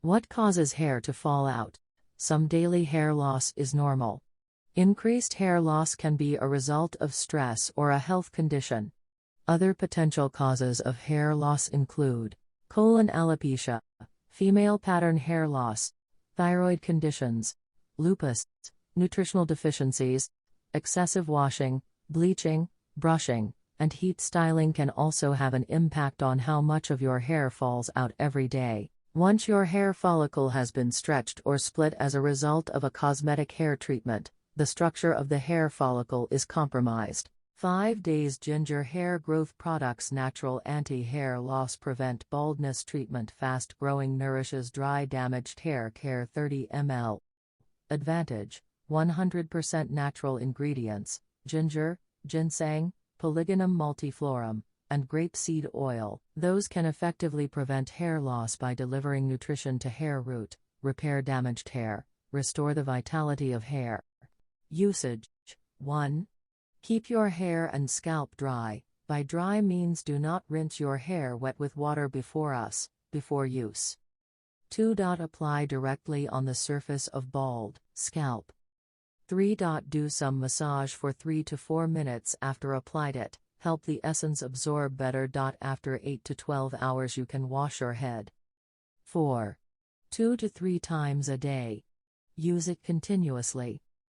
What causes hair to fall out? Some daily hair loss is normal. Increased hair loss can be a result of stress or a health condition. Other potential causes of hair loss include alopecia, female pattern hair loss, thyroid conditions, lupus, nutritional deficiencies, excessive washing, bleaching, brushing, and heat styling can also have an impact on how much of your hair falls out every day. Once your hair follicle has been stretched or split as a result of a cosmetic hair treatment, the structure of the hair follicle is compromised. 5 days Ginger Hair Growth Products Natural Anti-Hair Loss Prevent Baldness Treatment Fast Growing Nourishes Dry Damaged Hair Care 30 ml. Advantage: 100% natural ingredients, ginger, ginseng, Polygonum multiflorum, and grapeseed oil. Those can effectively prevent hair loss by delivering nutrition to hair root, repair damaged hair, restore the vitality of hair. Usage: 1. Keep your hair and scalp dry. By dry means do not rinse your hair wet with water before use. 2. Apply directly on the surface of bald scalp. 3. Do some massage for 3 to 4 minutes after applied it. Help the essence absorb better. After 8 to 12 hours you can wash your head. 4. 2 to 3 times a day. Use it continuously.